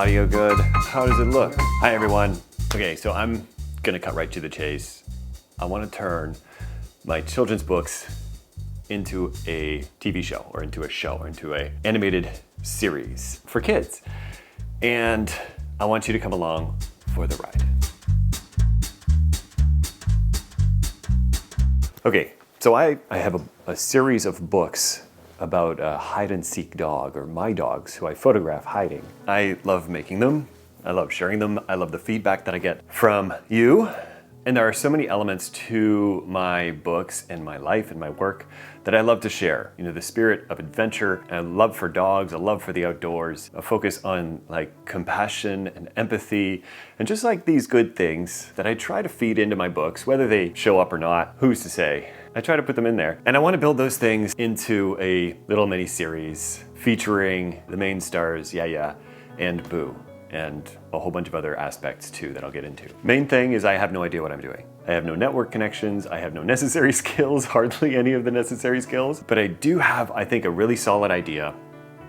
Audio good? How does it look? Hi everyone. Okay, so I'm gonna cut right to the chase. I want to turn my children's books into a TV show or into an animated series for kids. And I want you to come along for the ride. Okay, so I have a series of books about a hide and seek dog, or my dogs who I photograph hiding. I love making them. I love sharing them. I love the feedback that I get from you. And there are so many elements to my books and my life and my work that I love to share. You know, the spirit of adventure, a love for dogs, a love for the outdoors, a focus on like compassion and empathy, and just like these good things that I try to feed into my books, whether they show up or not, who's to say? I try to put them in there. And I want to build those things into a little mini series featuring the main stars, Yaya and Boo, and a whole bunch of other aspects too that I'll get into. Main thing is I have no idea what I'm doing. I have no network connections, I have no necessary skills, hardly any of the necessary skills, but I do have, I think, a really solid idea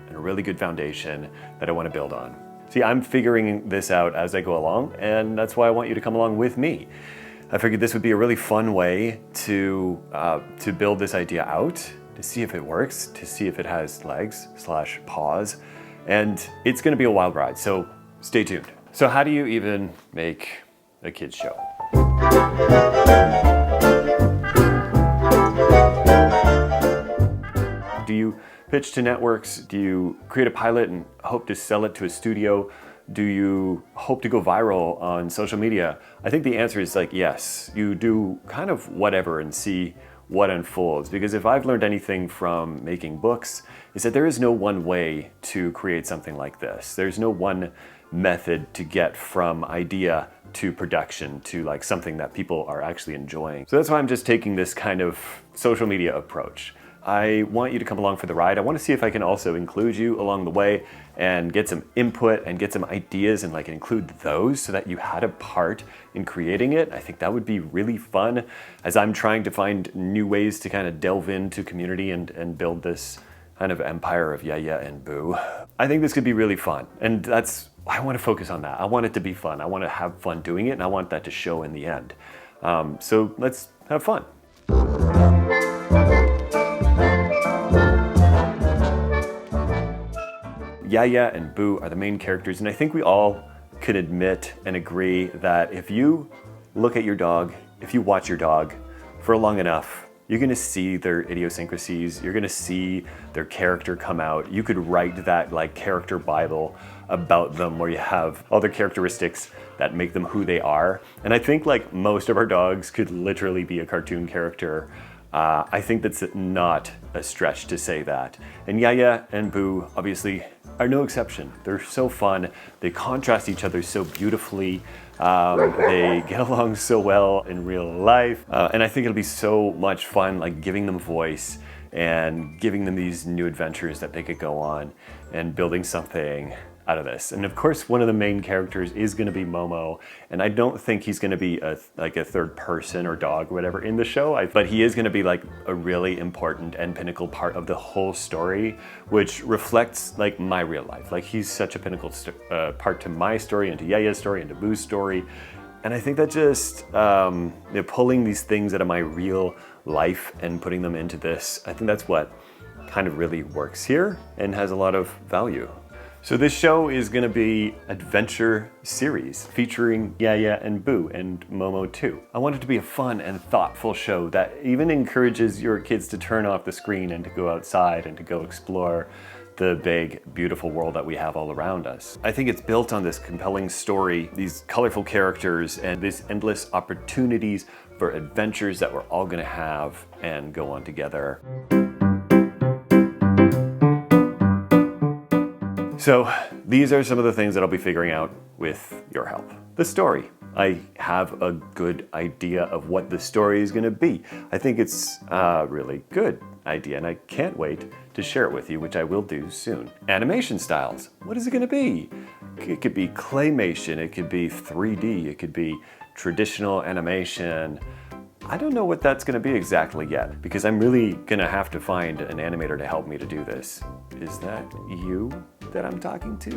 and a really good foundation that I want to build on. See, I'm figuring this out as I go along, and that's why I want you to come along with me. I figured this would be a really fun way to build this idea out, to see if it works, to see if it has legs / paws, and it's gonna be a wild ride, so stay tuned. So how do you even make a kids show? Do you pitch to networks? Do you create a pilot and hope to sell it to a studio? Do you hope to go viral on social media? I think the answer is like yes. You do kind of whatever and see what unfolds. Because if I've learned anything from making books, is that there is no one way to create something like this. There's no one method to get from idea to production to like something that people are actually enjoying. So that's why I'm just taking this kind of social media approach. I want you to come along for the ride. I want to see if I can also include you along the way and get some input and get some ideas and like include those so that you had a part in creating it. I think that would be really fun as I'm trying to find new ways to kind of delve into community and build this kind of empire of Yaya and Boo. I think this could be really fun, and I want to focus on that. I want it to be fun. I want to have fun doing it, and I want that to show in the end. So let's have fun. Yaya and Boo are the main characters, and I think we all could admit and agree that if you look at your dog, if you watch your dog for long enough, you're gonna see their idiosyncrasies, you're gonna see their character come out. You could write that like character Bible about them where you have all their characteristics that make them who they are. And I think like most of our dogs could literally be a cartoon character. I think that's not a stretch to say that. And Yaya and Boo obviously are no exception. They're so fun. They contrast each other so beautifully. They get along so well in real life. And I think it'll be so much fun like giving them voice and giving them these new adventures that they could go on and building something out of this. And of course, one of the main characters is going to be Momo, and I don't think he's going to be a third person or dog or whatever in the show, but he is going to be like a really important and pinnacle part of the whole story, which reflects like my real life. Like he's such a pinnacle part to my story and to Yaya's story and to Boo's story. And I think that just pulling these things out of my real life and putting them into this, I think that's what kind of really works here and has a lot of value. So this show is going to be adventure series featuring Yaya and Boo and Momo too. I want it to be a fun and thoughtful show that even encourages your kids to turn off the screen and to go outside and to go explore the big, beautiful world that we have all around us. I think it's built on this compelling story, these colorful characters, and these endless opportunities for adventures that we're all going to have and go on together. So these are some of the things that I'll be figuring out with your help. The story. I have a good idea of what the story is going to be. I think it's a really good idea, and I can't wait to share it with you, which I will do soon. Animation styles. What is it going to be? It could be claymation, it could be 3D, it could be traditional animation. I don't know what that's gonna be exactly yet, because I'm really gonna have to find an animator to help me to do this. Is that you that I'm talking to?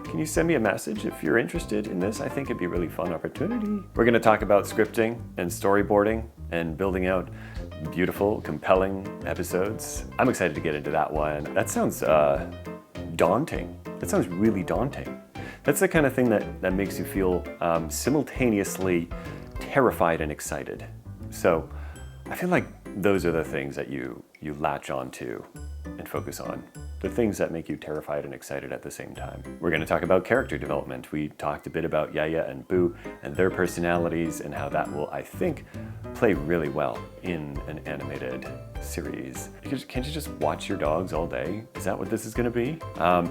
Can you send me a message if you're interested in this? I think it'd be a really fun opportunity. We're gonna talk about scripting and storyboarding and building out beautiful, compelling episodes. I'm excited to get into that one. That sounds daunting. That sounds really daunting. That's the kind of thing that makes you feel simultaneously terrified and excited. So I feel like those are the things that you latch onto and focus on. The things that make you terrified and excited at the same time. We're going to talk about character development. We talked a bit about Yaya and Boo and their personalities and how that will, I think, play really well in an animated series. Can't you just watch your dogs all day? Is that what this is going to be?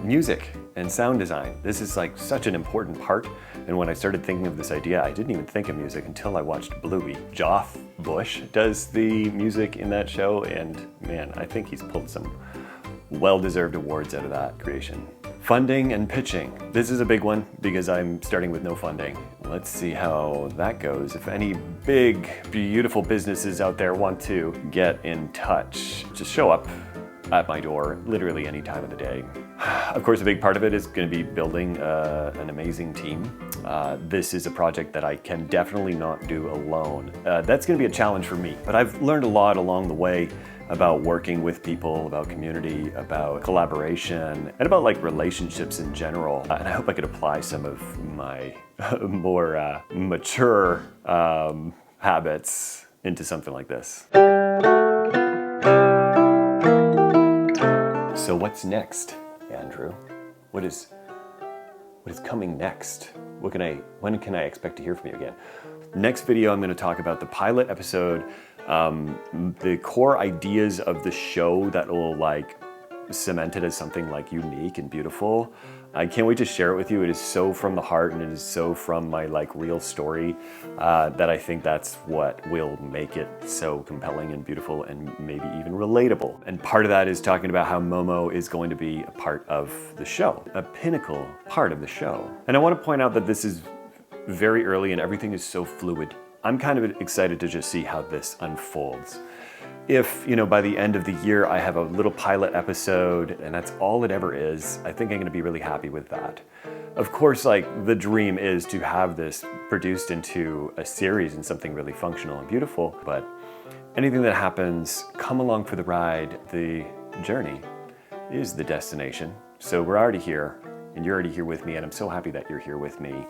Music and sound design. This is like such an important part. And when I started thinking of this idea, I didn't even think of music until I watched Bluey. Joff Bush does the music in that show, and man, I think he's pulled some well-deserved awards out of that creation. Funding and pitching. This is a big one because I'm starting with no funding. Let's see how that goes. If any big, beautiful businesses out there want to get in touch, just show up at my door literally any time of the day. Of course, a big part of it is going to be building an amazing team. This is a project that I can definitely not do alone. That's going to be a challenge for me, but I've learned a lot along the way about working with people, about community, about collaboration, and about like relationships in general. And I hope I could apply some of my more mature habits into something like this. So what's next, Andrew? What is coming next? When can I expect to hear from you again? Next video, I'm going to talk about the pilot episode, the core ideas of the show that will like cement it as something like unique and beautiful. I can't wait to share it with you. It is so from the heart and it is so from my like real story that I think that's what will make it so compelling and beautiful and maybe even relatable. And part of that is talking about how Momo is going to be a part of the show, a pinnacle part of the show. And I want to point out that this is very early and everything is so fluid. I'm kind of excited to just see how this unfolds. If, by the end of the year I have a little pilot episode and that's all it ever is, I think I'm gonna be really happy with that. Of course, like the dream is to have this produced into a series and something really functional and beautiful, but anything that happens, come along for the ride. The journey is the destination. So we're already here and you're already here with me, and I'm so happy that you're here with me.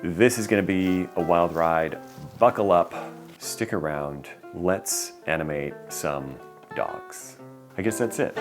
This is gonna be a wild ride. Buckle up, stick around. Let's animate some dogs. I guess that's it.